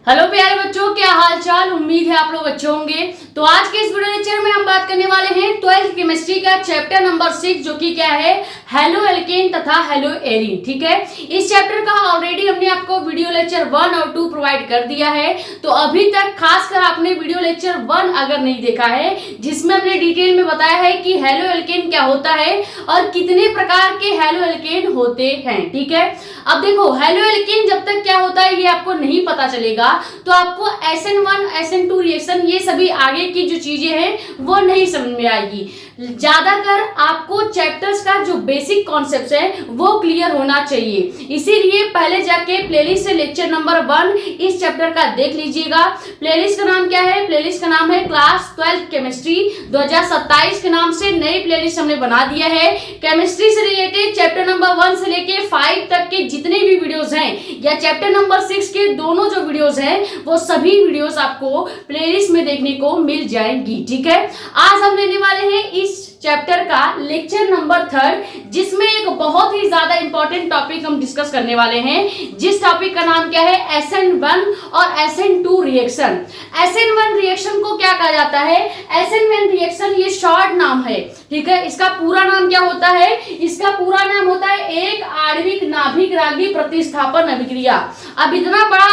Hello प्यारे बच्चों, क्या हाल चाल। उम्मीद है आप लोग अच्छे होंगे। तो आज के इस वीडियो लेक्चर में हम बात करने वाले हैं 12th केमिस्ट्री का चैप्टर नंबर 6, जो कि क्या है, हेलो एल्केन तथा हेलो एरीन। ठीक है, इस चैप्टर का ऑलरेडी हमने आपको वीडियो लेक्चर 1 और 2 प्रोवाइड कर दिया है। तो अभी तक खासकर आपने वीडियो लेक्चर 1 अगर नहीं देखा है, जिसमें हमने डिटेल में बताया है कि हेलो एल्केन क्या होता है और कितने प्रकार के हेलो एल्केन होते हैं। ठीक है, अब देखो हेलो एल्केन जब तक क्या होता है ये आपको नहीं पता चलेगा तो आपको SN1 SN2 रिएक्शन ये सभी आगे की जो चीजें हैं वो नहीं समझ में आएगी। ज्यादातर आपको चैप्टर्स का जो बेसिक कॉन्सेप्ट है वो क्लियर होना चाहिए। इसीलिए पहले जाके प्लेलिस्ट से लेक्चर नंबर 1 इस चैप्टर का देख लीजिएगा। प्लेलिस्ट का नाम क्या है? प्लेलिस्ट का नाम है क्लास 12 केमिस्ट्री 2027 के नाम से नई प्लेलिस्ट हमने बना दिया है। केमिस्ट्री से रिलेटेड चैप्टर नंबर 1 से लेके 5 तक के जितने भी वीडियोस हैं या चैप्टर नंबर 6 के दोनों जो वीडियोस हैं वो सभी वीडियोस आपको प्लेलिस्ट में देखने को मिल जाएंगी। ठीक है, आज हम लेने वाले हैं इस चैप्टर का लेक्चर नंबर 3, जिसमें एक बहुत ही ज्यादा इंपॉर्टेंट टॉपिक हम डिस्कस करने वाले हैं, जिस टॉपिक का नाम क्या है, SN1 और SN2 रिएक्शन। SN1 रिएक्शन को क्या कहा जाता है? SN1 रिएक्शन ये शॉर्ट नाम है। ठीक है, इसका पूरा नाम क्या होता है? इसका पूरा नाम होता है एक आणविक नाभिक रागी प्रतिस्थापन अभिक्रिया। अब इतना बड़ा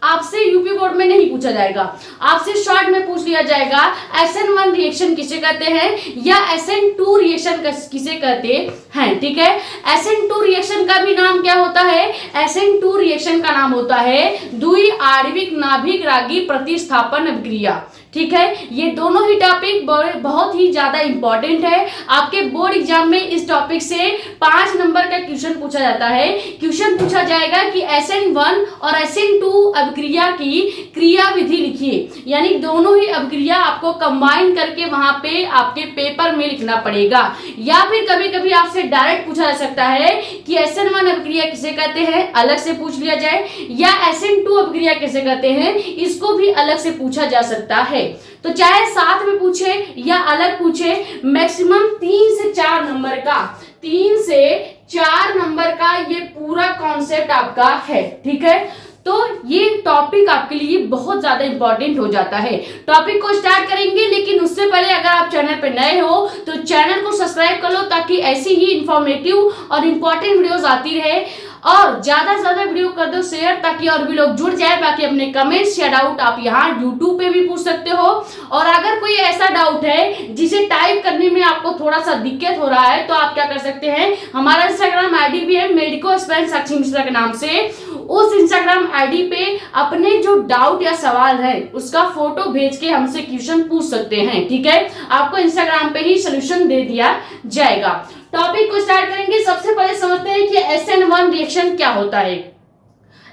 आपसे यूपी बोर्ड में नहीं पूछा जाएगा, आपसे शॉर्ट में पूछ लिया जाएगा SN1 रिएक्शन किसे कहते हैं या SN2 रिएक्शन किसे कहते हैं। ठीक है, SN2 रिएक्शन का भी नाम क्या होता है? SN2 रिएक्शन का नाम होता है द्वि आणविक नाभिक रागी प्रतिस्थापन अभिक्रिया। ठीक है, ये दोनों ही टॉपिक बहुत ही ज्यादा इंपॉर्टेंट है। आपके बोर्ड एग्जाम में इस टॉपिक से 5 नंबर का क्वेश्चन पूछा जाता है। क्वेश्चन पूछा जाएगा कि SN1 और SN2 अभिक्रिया की क्रिया विधि लिखिए, यानी दोनों ही अभिक्रिया आपको कंबाइन करके वहां पे आपके पेपर में लिखना पड़ेगा। या फिर कभी कभी आपसे डायरेक्ट पूछा जा सकता है कि SN1 अभिक्रिया किसे कहते हैं, अलग से पूछ लिया जाए, या SN2 अभिक्रिया किसे कहते हैं, इसको भी अलग से पूछा जा सकता है। तो चाहे साथ में पूछे या अलग पूछे, मैक्सिमम 3 से 4 नंबर का 3 से 4 नंबर का ये पूरा कॉन्सेप्ट आपका है। ठीक है, तो ये टॉपिक आपके लिए बहुत ज्यादा इंपॉर्टेंट हो जाता है। टॉपिक को स्टार्ट करेंगे, लेकिन उससे पहले अगर आप चैनल पर नए हो तो चैनल को सब्सक्राइब कर लो, ताकि ऐसी ही इंफॉर्मेटिव और इंपॉर्टेंट वीडियोस आती रहे। और ज्यादा से ज्यादा वीडियो कर दो शेयर, ताकि और भी लोग जुड़ जाए। बाकी अपने कमेंट्स या डाउट आप यहाँ यूट्यूब पे भी पूछ सकते हो। और अगर कोई ऐसा डाउट है जिसे टाइप करने में आपको थोड़ा सा दिक्कत हो रहा है, तो आप क्या कर सकते हैं, हमारा इंस्टाग्राम आईडी भी है मेडिको एस्पिरेंट साक्षी मिश्रा के नाम से। उस इंस्टाग्राम आईडी पे अपने जो डाउट या सवाल है उसका फोटो भेज के हमसे क्वेश्चन पूछ सकते हैं। ठीक है, आपको इंस्टाग्राम पे ही सोल्यूशन दे दिया जाएगा। टॉपिक को स्टार्ट करेंगे। सबसे पहले समझते हैं कि SN1 रिएक्शन क्या होता है।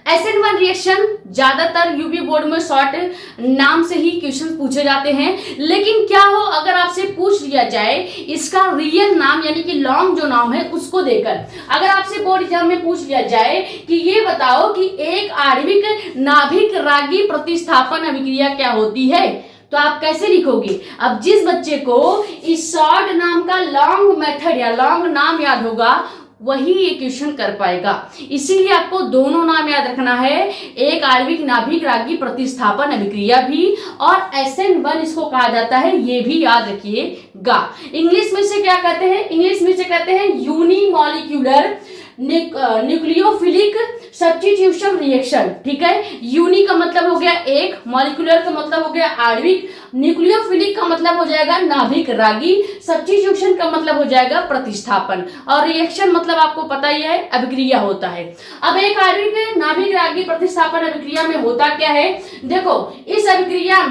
SN1 रिएक्शन ज्यादातर यूपी बोर्ड में शॉर्ट नाम से ही क्वेश्चन पूछे जाते हैं, लेकिन क्या हो अगर आपसे पूछ लिया जाए इसका रियल नाम, यानी कि लॉन्ग जो नाम है उसको देकर। अगर आपसे बोर्ड एग्जाम में पूछ लिया जाए कि ये बताओ कि एक आणविक नाभिक रागी प्रतिस्थापन अभिक्रिया क्या होती है, तो आप कैसे लिखोगे? अब जिस बच्चे को इस शॉर्ट नाम का लॉन्ग मेथड या लॉन्ग नाम याद होगा वही ये क्वेश्चन कर पाएगा। इसीलिए आपको दोनों नाम याद रखना है, एक आणविक नाभिक रागी प्रतिस्थापन अभिक्रिया भी, और SN1 इसको कहा जाता है, ये भी याद रखिएगा। इंग्लिश में से क्या कहते हैं? इंग्लिश में से कहते हैं यूनिमॉलिक्यूलर न्यूक्लियोफिलिक सब्स्टिट्यूशन रिएक्शन। ठीक है, यूनि का मतलब हो गया एक, मॉलिक्यूलर का मतलब हो गया आणविक, न्यूक्लियोफिलिक का मतलब हो जाएगा नाभिक रागी, सब्स्टिट्यूशन का मतलब हो जाएगा प्रतिस्थापन, और रिएक्शन मतलब आपको पता ही है अभिक्रिया होता है। अब एक आणविक नाभिक रागी प्रतिस्थापन अभिक्रिया में होता क्या है? देखो, इस अभिक्रिया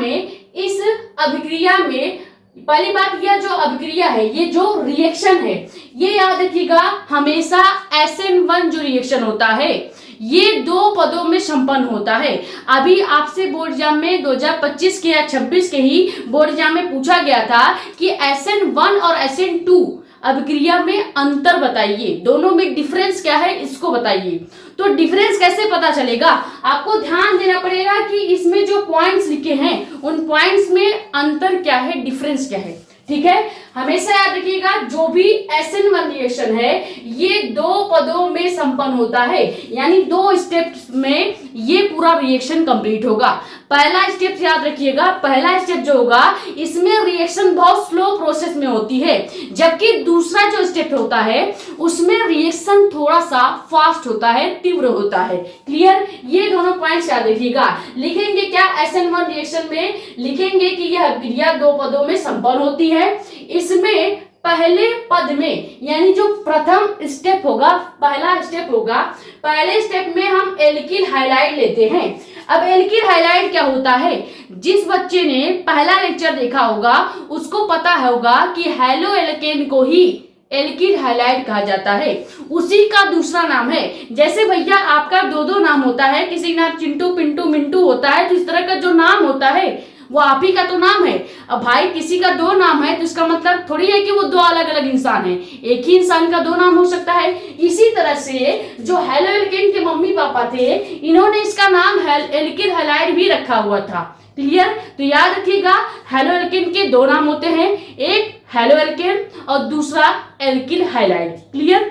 में पहली बात, यह जो अभिक्रिया है, ये जो रिएक्शन है, ये याद रखिएगा हमेशा SN1 जो रिएक्शन होता है ये 2 पदों में संपन्न होता है। अभी आपसे बोर्ड एग्जाम में 2025 के या 26 के ही बोर्ड एग्जाम में पूछा गया था कि SN1 और SN2 अभिक्रिया में अंतर बताइए, दोनों में डिफरेंस क्या है इसको बताइए। तो डिफरेंस कैसे पता चलेगा? आपको ध्यान देना पड़ेगा कि इसमें जो पॉइंट्स लिखे हैं उन पॉइंट्स में अंतर क्या है, डिफरेंस क्या है। ठीक है। हमेशा याद रखिएगा जो भी SN1 रिएक्शन है ये 2 पदों में संपन्न होता है, यानी 2 स्टेप्स में ये पूरा रिएक्शन कंप्लीट होगा। पहला स्टेप याद रखिएगा, पहला स्टेप जो होगा इसमें रिएक्शन बहुत स्लो प्रोसेस में होती है, जबकि दूसरा जो स्टेप होता है उसमें रिएक्शन थोड़ा सा फास्ट होता है, तीव्र होता है। क्लियर, ये दोनों पॉइंट्स याद रखिएगा। लिखेंगे क्या SN1 रिएक्शन में, लिखेंगे कि यह क्रिया 2 पदों में संपन्न होती है। इसमें पहले पद में यानी जो प्रथम स्टेप होगा, पहला स्टेप होगा, पहले स्टेप में हम एल्किल हाइलाइड लेते हैं। अब एल्किल हाइलाइड क्या होता है, जिस बच्चे ने पहला लेक्चर देखा होगा उसको पता होगा कि हैलो एल्केन को ही एल्किल हाइलाइड कहा जाता है, उसी का दूसरा नाम है। जैसे भैया आपका 2 नाम होता है, किसी का चिंटू पिंटू मिंटू होता है, तो इस तरह का जो नाम होता है वो आप ही का तो नाम है। अब भाई किसी का 2 नाम है तो इसका मतलब थोड़ी है कि वो 2 अलग अलग इंसान है, एक ही इंसान का 2 नाम हो सकता है। इसी तरह से जो हैलो एल्केन के मम्मी पापा थे इन्होंने इसका नाम एल्किल हाइलाइड भी रखा हुआ था। क्लियर, तो याद रखिएगा हैलो एल्केन के 2 नाम होते हैं, एक हैलो एल्केन और दूसरा एल्किल हाइलाइड। क्लियर,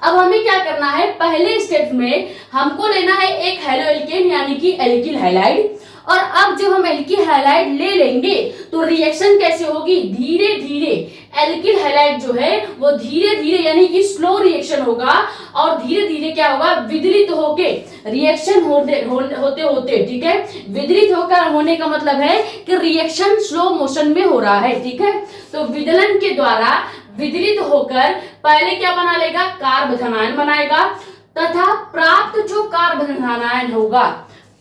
अब हमें क्या करना है, पहले स्टेप में हमको लेना है एक हैलो एल्केन यानी कि एल्किल हाइलाइड, और अब जब हम एल्किल हाइलाइड ले लेंगे तो रिएक्शन कैसे होगी, धीरे धीरे एल्किल हाइलाइड जो है वो धीरे धीरे यानी कि स्लो रिएक्शन होगा, और धीरे धीरे क्या होगा, विदलित होके रिएक्शन होते होते, ठीक है, विदलित होकर होने का मतलब है कि रिएक्शन स्लो मोशन में हो रहा है। ठीक है, तो विदलन के द्वारा विदलित होकर पहले क्या बना लेगा, कार्बोधनायन बनाएगा, तथा प्राप्त जो कार्बोधनायन होगा,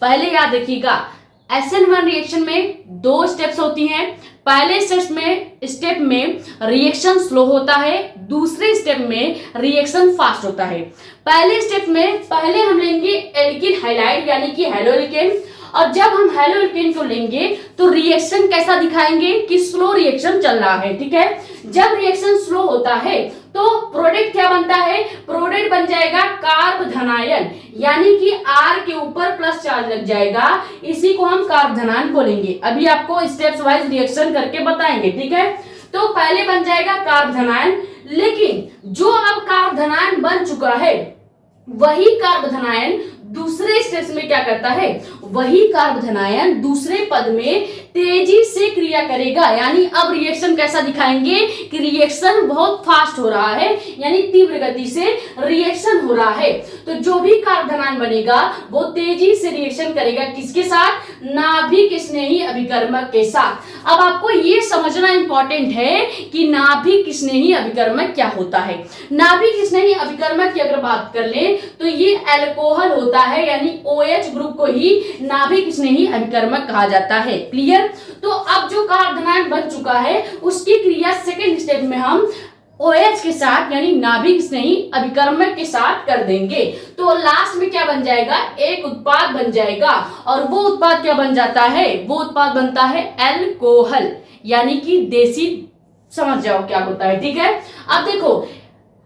पहले याद रखिएगा SN1 रिएक्शन में 2 स्टेप्स होती हैं। पहले स्टेप में रिएक्शन स्लो होता है, दूसरे स्टेप में रिएक्शन फास्ट होता है। पहले स्टेप में पहले हम लेंगे एल्किल हाइलाइड यानी कि हैलो एल्केन, और जब हम हैलो एल्केन को लेंगे तो रिएक्शन कैसा दिखाएंगे कि स्लो रिएक्शन चल रहा है। ठीक है, जब रिएक्शन स्लो होता है तो प्रोडक्ट क्या बनता है, प्रोडक्ट बन जाएगा कार्बोधनायन, यानी कि R के ऊपर प्लस चार्ज लग जाएगा, इसी को हम कार्बोधनायन बोलेंगे। अभी आपको स्टेप्स वाइज रिएक्शन करके बताएंगे। ठीक है, तो पहले बन जाएगा कार्बोधनायन, लेकिन जो अब कार्बोधनायन बन चुका है वही कार्बोधनायन दूसरे स्टेप्स में क्या करता है, वही कार्बोधनायन दूसरे पद में तेजी से क्रिया करेगा, यानी अब रिएक्शन कैसा दिखाएंगे कि रिएक्शन बहुत फास्ट हो रहा है, यानी तीव्र गति से रिएक्शन हो रहा है। तो जो भी कार्बोधनायन बनेगा वो तेजी से रिएक्शन करेगा, किसके साथ, नाभिक स्नेही अभिकर्मक के साथ। अब आपको ये समझना इंपॉर्टेंट है कि नाभिक स्नेही अभिकर्मक क्या होता है। नाभिक स्नेही अभिकर्मक की अगर बात कर ले तो ये अल्कोहल होता है, यानी OH ग्रुप को ही नाभिक स्नेही अभिकर्मक कहा जाता है। क्लियर, तो अब जो कार्बोधनायन बन चुका है उसकी क्रिया सेकेंड स्टेप में हम OH के साथ यानी नाभिक स्नेही अभिकर्मक के साथ कर देंगे, तो लास्ट में क्या बन जाएगा, एक उत्पाद बन जाएगा, और वो उत्पाद क्या बन जाता है, वो उत्पाद बनता है अल्कोहल, यानी कि देसी, समझ जाओ क्या होता है। ठीक है, अब देखो,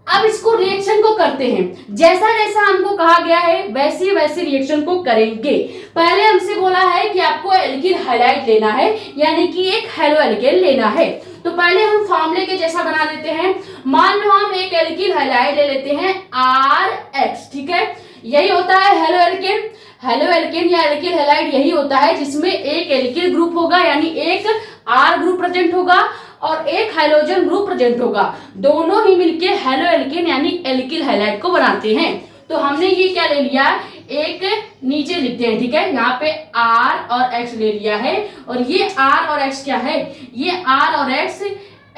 अब इसको रिएक्शन को करते हैं, जैसा जैसा हमको कहा गया है वैसे वैसे रिएक्शन को करेंगे। पहले हमसे बोला है कि आपको एल्किल हाइलाइड लेना है, यानी कि एक हैलो एल्केन लेना है, तो पहले हम फॉर्मूले के जैसा बना लेते हैं। मान लो हम एक एल्किल हाइलाइड ले लेते हैं RX, ठीक है, यही होता है हैलो एल्केन। हैलो एल्केन या एल्किल हाइलाइड यही होता है जिसमें एक एल्किल ग्रुप होगा, यानी एक R ग्रुप प्रेजेंट होगा और एक हाइड्रोजन ग्रुप प्रेजेंट होगा, दोनों ही मिलके हैलो एल्केन यानी एल्किल हाइलाइड को बनाते हैं। तो हमने ये क्या ले लिया, एक नीचे लिखते हैं, ठीक है, यहाँ पे R और X ले लिया है, और ये R और X क्या है, ये R और X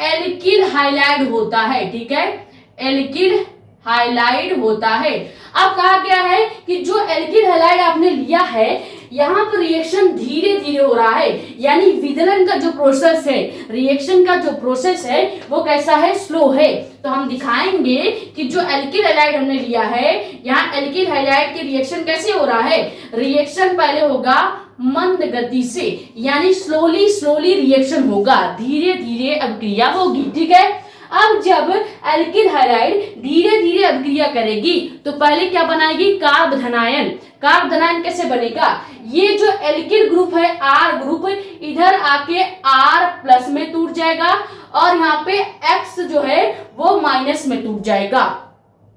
एल्किल हाइलाइड होता है। ठीक है, एल्किल हाइलाइड होता है। अब कहा गया है कि जो एल्किल हाइलाइड आपने लिया है यहाँ पर रिएक्शन धीरे धीरे हो रहा है, यानी विदलन का जो प्रोसेस है, रिएक्शन का जो प्रोसेस है वो कैसा है, स्लो है। तो हम दिखाएंगे कि जो एल्किल हाइलाइड हमने लिया है, यहाँ एल्किल हाइलाइड के रिएक्शन कैसे हो रहा है, रिएक्शन पहले होगा मंद गति से, यानी स्लोली स्लोली रिएक्शन होगा, धीरे धीरे अभिक्रिया होगी। ठीक है, अब जब एल्किल हैलाइड धीरे धीरे अभिक्रिया करेगी तो पहले क्या बनाएगी, कार्ब धनायन। कार्ब धनायन कैसे बनेगा, ये जो एल्किल ग्रुप है आर ग्रुप इधर आके आर प्लस में टूट जाएगा और यहाँ पे एक्स जो है वो माइनस में टूट जाएगा।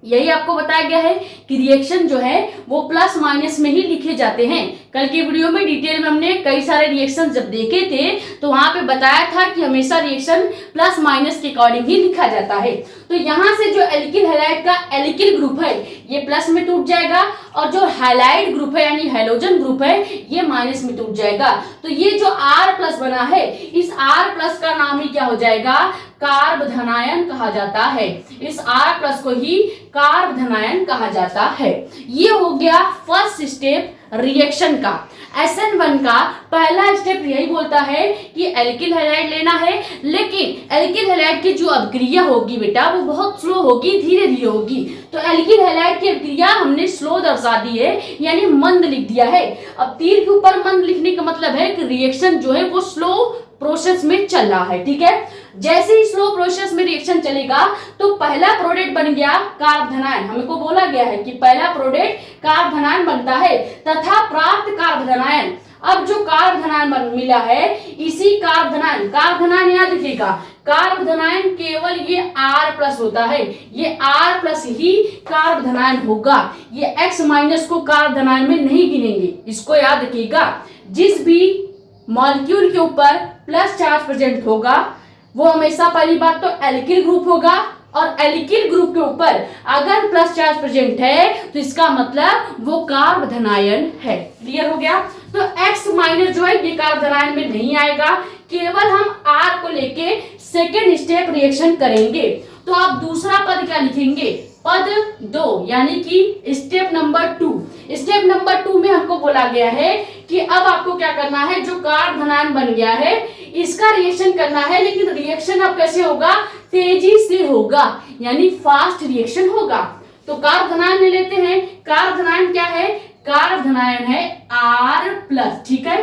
यही आपको बताया गया है कि रिएक्शन जो है वो प्लस माइनस में ही लिखे जाते हैं। कल के वीडियो में डिटेल में हमने कई सारे रिएक्शन जब देखे थे तो वहां पे बताया था कि हमेशा रिएक्शन प्लस माइनस के अकॉर्डिंग ही लिखा जाता है। तो यहाँ से जो एल्किल हैलाइड का एल्किल ग्रुप है ये प्लस में टूट जाएगा और जो हैलाइड ग्रुप है यानी हैलोजन ग्रुप है ये माइनस में टूट जाएगा। तो ये जो R प्लस बना है इस R प्लस का नाम ही क्या हो जाएगा, कार्ब धनायन कहा जाता है। इस R प्लस को ही कार्ब धनायन कहा जाता है। ये हो गया फर्स्ट स्टेप रिएक्शन का। SN1 का पहला स्टेप यही बोलता है कि एल्किल हैलाइड लेना है, लेकिन एल्किल हैलाइड की जो अभिक्रिया होगी बेटा वो बहुत स्लो होगी, धीरे धीरे होगी। तो एल्किल हैलाइड की अभिक्रिया हमने स्लो दर्शा दी है यानी मंद लिख दिया है। अब तीर के ऊपर मंद लिखने का मतलब है कि रिएक्शन जो है वो स्लो प्रोसेस में चल रहा है, ठीक है। जैसे ही स्लो प्रोसेस में रिएक्शन चलेगा तो पहला प्रोडक्ट बन गया कार्ब धनायन। हमको बोला गया है कि पहला प्रोडक्ट कार्ब धनायन बनता है तथा प्राप्त कार्ब धनायन। अब जो कार्ब धनायन मिला है इसी कार्ब धनायन याद रखिएगा, कार्ब धनायन केवल ये R प्लस होता है, ये R प्लस ही कार्ब धनायन होगा। ये X माइनस को कार्ब धनायन में नहीं गिनेंगे, इसको याद रखिएगा। जिस भी मॉलिक्यूल के ऊपर प्लस चार्ज प्रेजेंट होगा वो हमेशा पहली बात तो एल्किल ग्रुप होगा और एल्किल ग्रुप के ऊपर अगर प्लस चार्ज प्रेजेंट है तो इसका मतलब वो कार्ब धनायन है। क्लियर हो गया। तो X माइनस जो है ये कार्ब धनायन में नहीं आएगा, केवल हम R को लेके सेकेंड स्टेप रिएक्शन करेंगे। तो आप दूसरा पद क्या लिखेंगे, पद 2 यानी कि स्टेप नंबर 2। स्टेप नंबर 2 में हमको बोला गया है कि अब आपको क्या करना है, जो कार्ब धनायन बन गया है इसका रिएक्शन करना है, लेकिन रिएक्शन अब कैसे होगा, तेजी से होगा यानी फास्ट रिएक्शन होगा। तो कार्ब धनायन ले लेते हैं। कार्ब धनायन क्या है, कार्ब धनायन है R प्लस, ठीक है,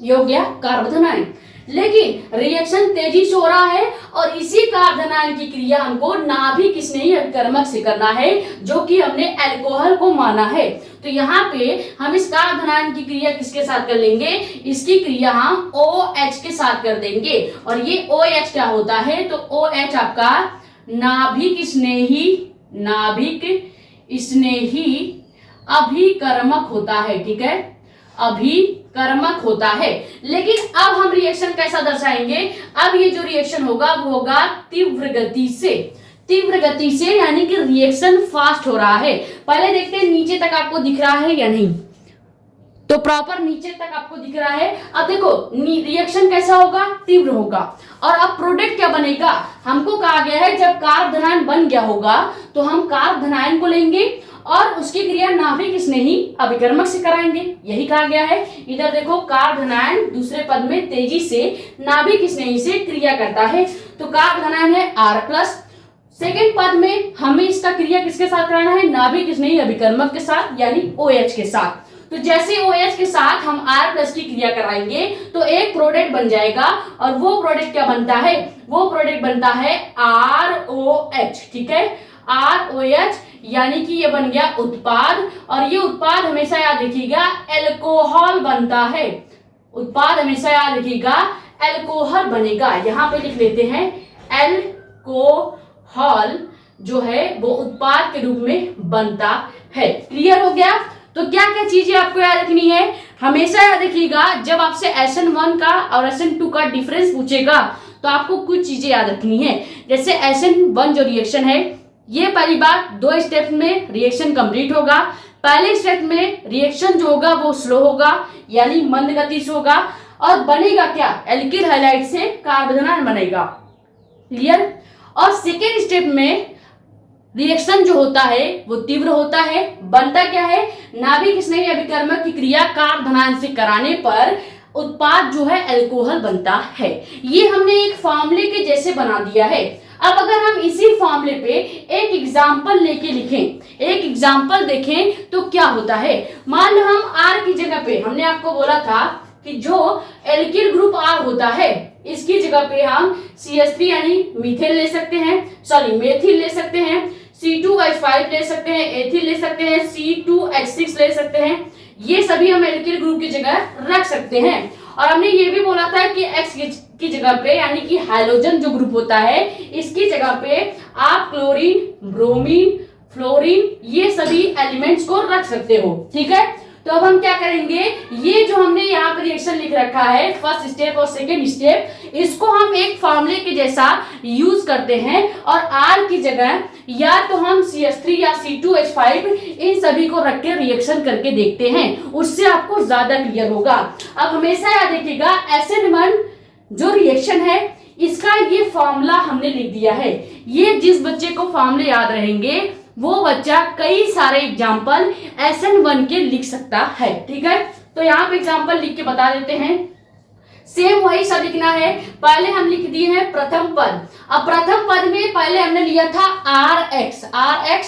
ये हो गया कार्ब धनायन। लेकिन रिएक्शन तेजी से हो रहा है और इसी कार्ब धनायन की क्रिया हमको नाभिक स्नेही अभिकर्मक से करना है जो कि हमने अल्कोहल को माना है। तो यहाँ पे हम इस कार्ब धनायन की क्रिया किसके साथ कर लेंगे, इसकी क्रिया हम OH के साथ कर देंगे। और ये OH क्या होता है, तो OH आपका नाभिक स्नेही अभिकर्मक होता है, ठीक है, अभिकर्मक होता है। लेकिन अब हम रिएक्शन कैसा दर्शाएंगे, अब ये जो रिएक्शन होगा वो होगा तीव्र गति से यानी कि रिएक्शन फास्ट हो रहा है। पहले देखते हैं नीचे तक आपको दिख रहा है या नहीं, तो प्रॉपर नीचे तक आपको दिख रहा है। अब देखो रिएक्शन कैसा होगा, तीव्र होगा। और अब प्रोडक्ट क्या बनेगा, हमको कहा गया है जब कार्ब धनायन बन गया होगा तो हम कार्ब धनायन को लेंगे और उसकी क्रिया नाभिक स्नेही अभिकर्मक से कराएंगे, यही कहा गया है। इधर देखो कार्ब धनायन दूसरे पद में तेजी से नाभिक स्नेही से क्रिया करता है, तो कार्ब धनायन है R प्लस। सेकेंड पद में हमें इसका क्रिया किसके साथ कराना है, नाभिक स्नेही अभिकर्मक के साथ यानी OH के साथ। तो जैसे OH के साथ हम R प्लस की क्रिया कराएंगे तो एक प्रोडक्ट बन जाएगा और वो प्रोडक्ट क्या बनता है, वो प्रोडक्ट बनता है ROH, ठीक है, ROH यानी कि ये बन गया उत्पाद। और ये उत्पाद हमेशा याद रखिएगा अल्कोहल बनता है, उत्पाद हमेशा याद रखिएगा अल्कोहल बनेगा। यहाँ पे लिख लेते हैं अल्कोहल जो है वो उत्पाद के रूप में बनता है। क्लियर हो गया। तो क्या क्या चीजें आपको याद रखनी है, हमेशा याद रखिएगा जब आपसे SN1 का और SN2 का डिफरेंस पूछेगा तो आपको कुछ चीजें याद रखनी है। जैसे SN1 जो रिएक्शन है ये पहली बात 2 स्टेप में रिएक्शन कंप्लीट होगा। पहले स्टेप में रिएक्शन जो होगा वो स्लो होगा यानी मंद गति से होगा और बनेगा क्या, एल्किल हैलाइड से कार्ब धनायन बनेगा। क्लियर। और सेकेंड स्टेप में रिएक्शन जो होता है वो तीव्र होता है, बनता क्या है, नाभिक स्नेही अभिकर्मक की क्रिया कार्ब धनायन से कराने पर उत्पाद जो है अल्कोहल बनता है। ये हमने एक फॉर्मूले के जैसे बना दिया है। अब अगर हम इसी फॉर्मूले पे एक एग्जाम्पल लेके लिखें, एक एग्जाम्पल देखें तो क्या होता है। मान लो हम R की जगह पे, हमने आपको बोला था कि जो एल्किल ग्रुप R होता है इसकी जगह पे हम CH3 यानी मीथेन ले सकते हैं, सॉरी मेथिल ले सकते हैं, C2H5 ले सकते हैं, एथिल ले सकते हैं, C2H6 ले सकते हैं। ये सभी हम एल्किल ग्रुप की जगह रख सकते हैं। और हमने ये भी बोला था कि X की जगह पे यानी कि हाइड्रोजन जो ग्रुप होता है इसकी जगह पे आप क्लोरीन, ब्रोमीन, फ्लोरीन ये सभी एलिमेंट्स को रख सकते हो। ठीक है, तो अब हम क्या करेंगे, ये जो हमने यहाँ पे रिएक्शन लिख रखा है फर्स्ट स्टेप और सेकेंड स्टेप, इसको हम एक फॉर्मूले के जैसा यूज करते हैं और R की जगह या तो हम CH3 या C2H5 इन सभी को रख के रिएक्शन करके देखते हैं, उससे आपको ज्यादा क्लियर होगा। अब हमेशा याद रखिएगा SN1 जो रिएक्शन है इसका ये फॉर्मूला हमने लिख दिया है। ये जिस बच्चे को फॉर्मूले याद रहेंगे वो बच्चा कई सारे एग्जाम्पल SN1 के लिख सकता है। ठीक है, तो यहाँ पे एग्जाम्पल लिख के बता देते हैं। सेम वही सब लिखना है। पहले हम लिख दिए हैं प्रथम पद। अब प्रथम पद में पहले हमने लिया था RX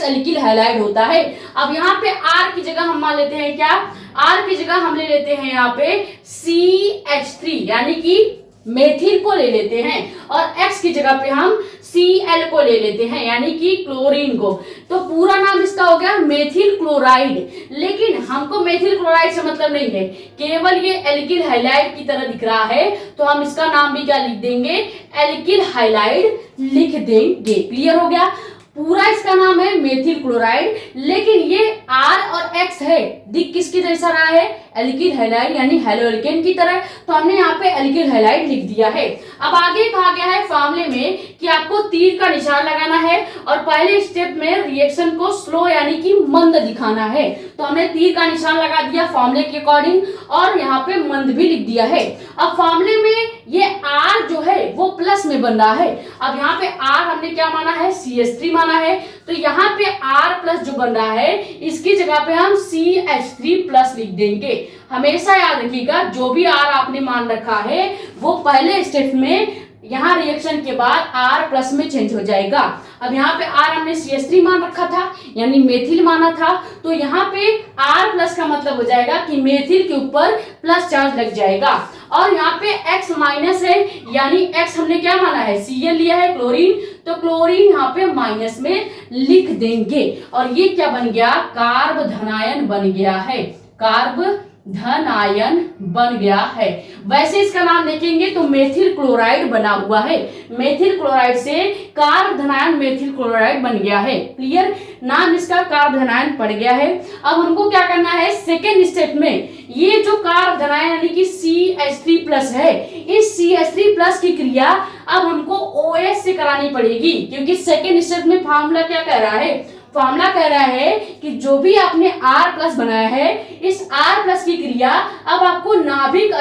एल्किल हैलाइड होता है। अब यहाँ पे R की जगह हम मान लेते हैं क्या, R की जगह हम ले लेते हैं यहाँ पे CH3 यानी कि मेथिल को ले लेते हैं और X की जगह पे हम Cl को ले लेते हैं यानी कि क्लोरीन को। तो पूरा नाम इसका हो गया मेथिल क्लोराइड। लेकिन हमको मेथिल क्लोराइड से मतलब नहीं है, केवल ये एल्किल हैलाइड की तरह दिख रहा है तो हम इसका नाम भी क्या लिख देंगे, एल्किल हैलाइड लिख देंगे। क्लियर हो गया, पूरा इसका नाम है मेथिल क्लोराइड, लेकिन ये R और X है, दिख किसकी जैसा रहा है, एल्किल हैलाइड यानी हैलोएल्केन की तरह, तो हमने यहाँ पे एल्किल हैलाइड लिख दिया है। अब आगे कहा गया है फॉर्मूले में कि आपको तीर का निशान लगाना है और पहले स्टेप में रिएक्शन को स्लो यानी कि मंद दिखाना है, तो हमने तीर का निशान लगा दिया फॉर्मूले के अकॉर्डिंग और यहाँ पे मंद भी लिख दिया है। अब फॉर्मूले में ये R जो है वो प्लस में बन रहा है। अब यहाँ पे R हमने क्या माना है, CH3 माना है, तो यहाँ पे R प्लस जो बन रहा है इसकी जगह पे हम CH3 प्लस लिख देंगे। हमेशा याद रखिएगा जो भी R आपने मान रखा है वो पहले स्टेप में यहाँ रिएक्शन के बाद R प्लस में चेंज हो जाएगा। अब यहाँ पे R हमने CH3 मान रखा था यानी मेथिल माना था, तो यहाँ पे R प्लस का मतलब हो जाएगा कि मेथिल के ऊपर प्लस चार्ज लग जाएगा। और यहाँ पे X माइनस है यानी X हमने क्या माना है, Cl लिया है क्लोरीन, तो क्लोरीन यहाँ पे माइनस में लिख देंगे और ये क्या बन गया, कार्ब धनायन बन गया है, कार्ब धनायन बन गया है। वैसे इसका नाम देखेंगे तो मेथिल क्लोराइड बना हुआ है, मेथिल क्लोराइड से कार्ब धनायन मेथिल क्लोराइड बन गया है। क्लियर, नाम इसका कार्ब धनायन पड़ गया है। अब हमको क्या करना है, सेकेंड स्टेप में ये जो कार्ब धनायन यानी कि CH3 प्लस है, इस CH3 प्लस की क्रिया अब हमको OH से करानी पड़ेगी, क्योंकि सेकेंड स्टेप में फार्मूला क्या कह रहा है, फार्मूला कह रहा है कि जो भी आपने R प्लस बनाया है इस R प्लस की क्रिया अब आपको नाभिक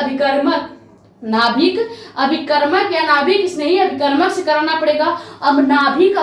अभिकर्मक या नाभिक स्नेही अभिकर्मक से कराना पड़ेगा। अब नाभिक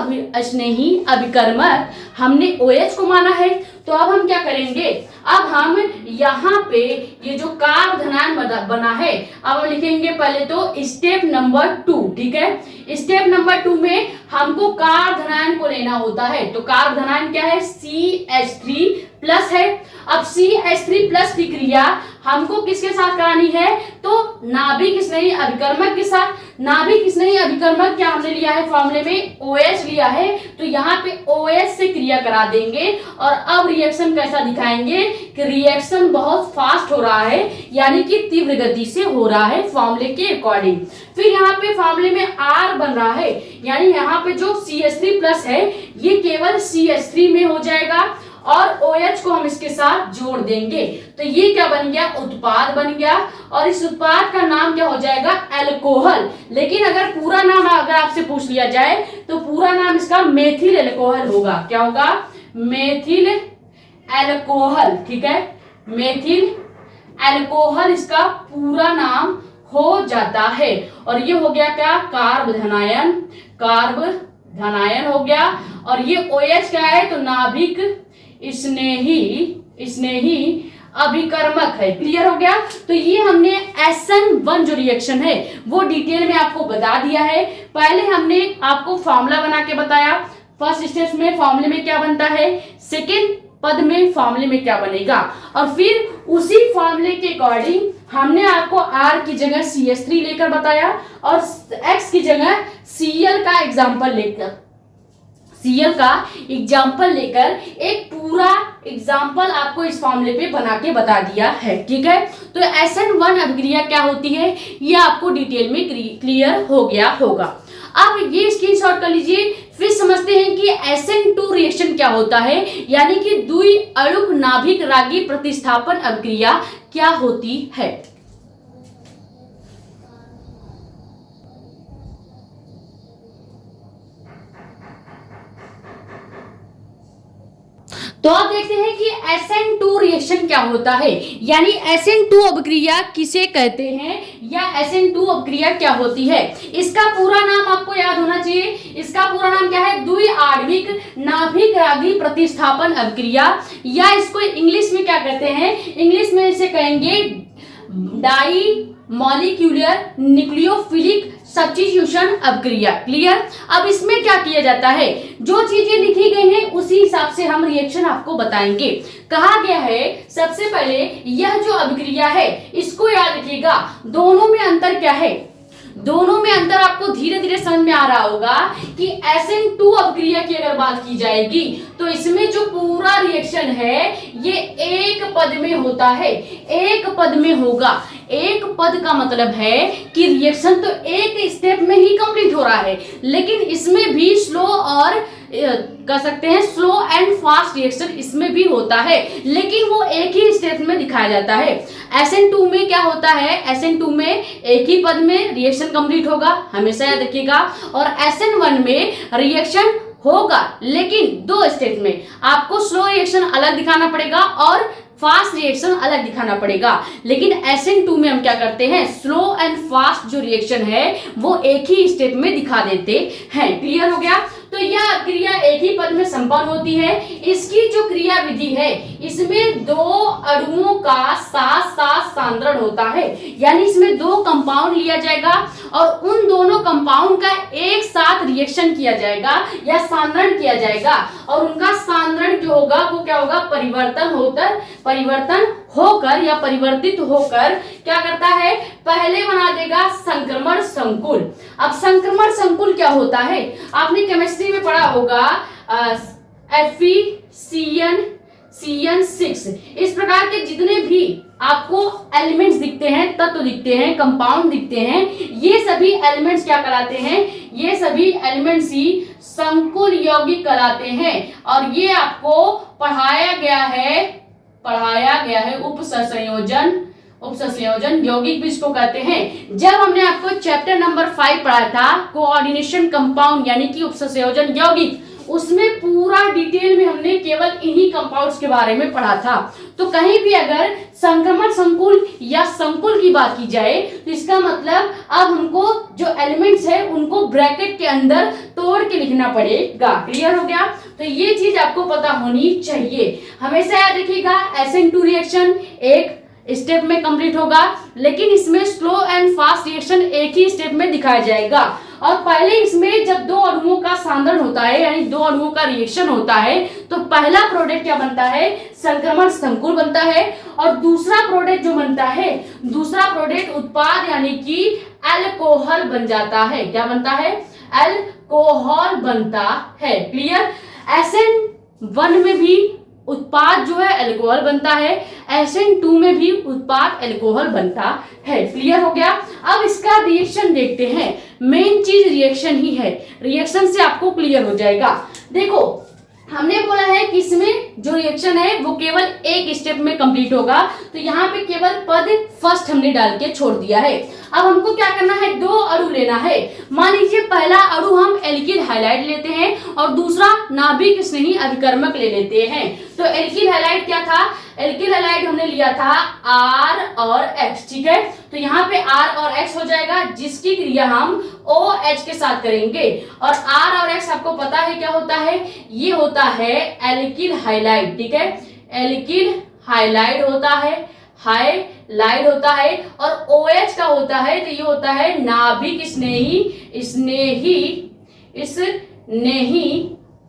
स्नेही अभिकर्मक हमने OH को माना है, तो अब हम क्या करेंगे, अब हम यहाँ पे ये जो कार्ब धनायन बना है अब हम लिखेंगे पहले तो स्टेप नंबर 2। ठीक है, स्टेप नंबर 2 में हमको कार्ब धनायन को लेना होता है, तो कार्ब धनायन क्या है, CH3 प्लस है। अब CH3 प्लस की क्रिया हमको किसके साथ करानी है, तो नाभिक स्नेही अभिकर्मक के साथ। नाभिक स्नेही अभिकर्मक क्या हमने लिया है, फॉर्मूले में OH लिया है, तो यहाँ पे OH से क्रिया करा देंगे और अब रिएक्शन कैसा दिखाएंगे कि रिएक्शन बहुत फास्ट हो रहा है यानी कि तीव्र गति से हो रहा है फॉर्मूले के अकॉर्डिंग। फिर यहाँ पे फॉर्मूले में R बन रहा है यानी यहाँ पे जो CH3 प्लस है ये केवल CH3 में हो जाएगा और OH को हम इसके साथ जोड़ देंगे, तो ये क्या बन गया, उत्पाद बन गया और इस उत्पाद का नाम क्या हो जाएगा, एल्कोहल। लेकिन अगर पूरा नाम अगर आपसे पूछ लिया जाए तो पूरा नाम इसका मेथिल एल्कोहल होगा। क्या होगा, मेथिल एल्कोहल। ठीक है, मेथिल एल्कोहल इसका पूरा नाम हो जाता है और ये हो गया क्या, कार्ब धनायन हो गया और ये OH क्या है, तो नाभिक स्नेही अभिकर्मक है। क्लियर हो गया, तो ये हमने SN1 जो रिएक्शन है वो डिटेल में आपको बता दिया है। पहले हमने आपको फॉर्मूला बना के बताया, फर्स्ट स्टेप में फॉर्मूले में क्या बनता है, सेकेंड पद में फॉर्मूले में क्या बनेगा, और फिर उसी फॉर्मूले के अकॉर्डिंग हमने आपको R की जगह CH3 लेकर बताया और X की जगह Cl का एग्जाम्पल लेकर एक पूरा एग्जाम्पल आपको इस फॉर्मूले पे बना के बता दिया है। ठीक है, तो SN1 अभिक्रिया क्या होती है ये आपको डिटेल में क्लियर हो गया होगा। अब ये स्क्रीनशॉट कर लीजिए, फिर समझते हैं कि SN2 रिएक्शन क्या होता है, यानी कि द्वि अणुक नाभिक रागी प्रतिस्थापन अभिक्रिया क्या होती है। तो आप देखते हैं कि SN2 रिएक्शन क्या होता है, यानी SN2 अभिक्रिया किसे कहते हैं या SN2 अभिक्रिया क्या होती है। इसका पूरा नाम आपको याद होना चाहिए। इसका पूरा नाम क्या है, द्विआण्विक नाभिक रागी प्रतिस्थापन अभिक्रिया, या इसको इंग्लिश में क्या कहते हैं, इंग्लिश में इसे कहेंगे डाई मॉलिक्यूलर न्यूक्लियोफिलिक सब्स्टिट्यूशन अभिक्रिया। क्लियर। अब इसमें क्या किया जाता है, जो चीजें लिखी गई हैं उसी हिसाब से हम रिएक्शन आपको बताएंगे। कहा गया है सबसे पहले यह जो अभिक्रिया है इसको याद रखिएगा, दोनों में अंतर क्या है, दोनों में अंतर आपको धीरे धीरे समझ में आ रहा होगा कि SN2 अभिक्रिया की अगर बात की जाएगी तो इसमें जो पूरा रिएक्शन है ये एक पद में होता है, एक पद में होगा। एक पद का मतलब है कि रिएक्शन तो एक स्टेप में ही कंप्लीट हो रहा है, लेकिन इसमें भी स्लो और कह सकते हैं स्लो एंड फास्ट रिएक्शन इसमें भी होता है, लेकिन वो एक ही स्टेप में दिखाया जाता है। SN2 में क्या होता है, SN2 में एक ही पद में रिएक्शन कंप्लीट होगा, हमेशा याद रखिएगा। और SN1 में रिएक्शन होगा लेकिन दो स्टेप में, आपको स्लो रिएक्शन अलग दिखाना पड़ेगा और फास्ट रिएक्शन अलग दिखाना पड़ेगा। लेकिन SN2 में हम क्या करते हैं, स्लो एंड फास्ट जो रिएक्शन है वो एक ही स्टेप में दिखा देते हैं। क्लियर हो गया। तो यह क्रिया एक ही पद में संपन्न होती है। इसकी जो क्रिया विधि है इसमें दो अणुओं का साथ साथ सांद्रण होता है, यानी इसमें दो कंपाउंड लिया जाएगा और उन दोनों कंपाउंड का एक साथ रिएक्शन किया जाएगा या सांद्रण किया जाएगा, और उनका सांद्रण जो होगा वो क्या होगा, परिवर्तन होकर या परिवर्तित होकर क्या करता है, पहले बना देगा संक्रमण संकुल। अब संक्रमण संकुल क्या होता है, आपने केमिस्ट्री में पढ़ा होगा FeCN6। इस प्रकार के जितने भी आपको एलिमेंट्स दिखते हैं, तत्व दिखते हैं, कंपाउंड दिखते हैं, ये सभी एलिमेंट्स क्या कहलाते हैं, ये सभी एलिमेंट्स ही संकुल यौगिक कहलाते हैं। और ये आपको पढ़ाया गया है उपसंयोजन यौगिक भी इसको कहते हैं। जब हमने आपको चैप्टर नंबर 5 पढ़ा था कोऑर्डिनेशन कंपाउंड यानी कि उपसंयोजन यौगिक, उसमें पूरा डिटेल में हमने केवल इन्हीं कंपाउंड्स के बारे में पढ़ा था। तो कहीं भी अगर संक्रमण संकुल या संकुल की बात की जाए तो इसका मतलब अब हमको जो एलिमेंट्स है उनको ब्रैकेट के अंदर तोड़ के लिखना पड़ेगा। क्लियर हो गया। तो ये चीज आपको पता होनी चाहिए। हमेशा याद रखिएगा SN2 रिएक्शन एक स्टेप में कंप्लीट होगा, लेकिन इसमें स्लो एंड फास्ट रिएक्शन एक ही स्टेप में दिखाया जाएगा। और पहले इसमें जब दो अणुओं का सांद्रण होता है यानी दो अणुओं का रिएक्शन होता है तो पहला प्रोडक्ट क्या बनता है, संक्रमण संकुल बनता है, और दूसरा प्रोडक्ट जो बनता है, दूसरा प्रोडक्ट उत्पाद यानी कि अल्कोहल बन जाता है। क्या बनता है, अल्कोहल बनता है। क्लियर। SN1 में भी उत्पाद जो है अल्कोहल बनता है, SN2 में भी उत्पाद अल्कोहल बनता है। क्लियर हो गया। अब इसका रिएक्शन देखते हैं। मेन चीज रिएक्शन ही है, रिएक्शन से आपको क्लियर हो जाएगा। देखो हमने बोला है कि इसमें जो रिएक्शन है वो केवल एक स्टेप में कंप्लीट होगा, तो यहाँ पे केवल पद फर्स्ट हमने डाल के छोड़ दिया है। अब हमको क्या करना है, दो अणु लेना है। मान लीजिए पहला अणु हम एल्किल हाइलाइड लेते हैं और दूसरा नाभिक स्नेही अभिकर्मक ले लेते हैं। तो एल्किल हाइलाइड क्या था, एल्किल हाइलाइड हमने लिया था R और X। ठीक है, तो यहाँ पे R और X हो जाएगा जिसकी क्रिया हम OH के साथ करेंगे। और R और X आपको पता है क्या होता है, ये होता है एल्किल हाइलाइड। ठीक है, एल्किल हाइलाइड होता है, हाइलाइड होता है, और OH का होता है तो ये होता है नाभिक स्नेही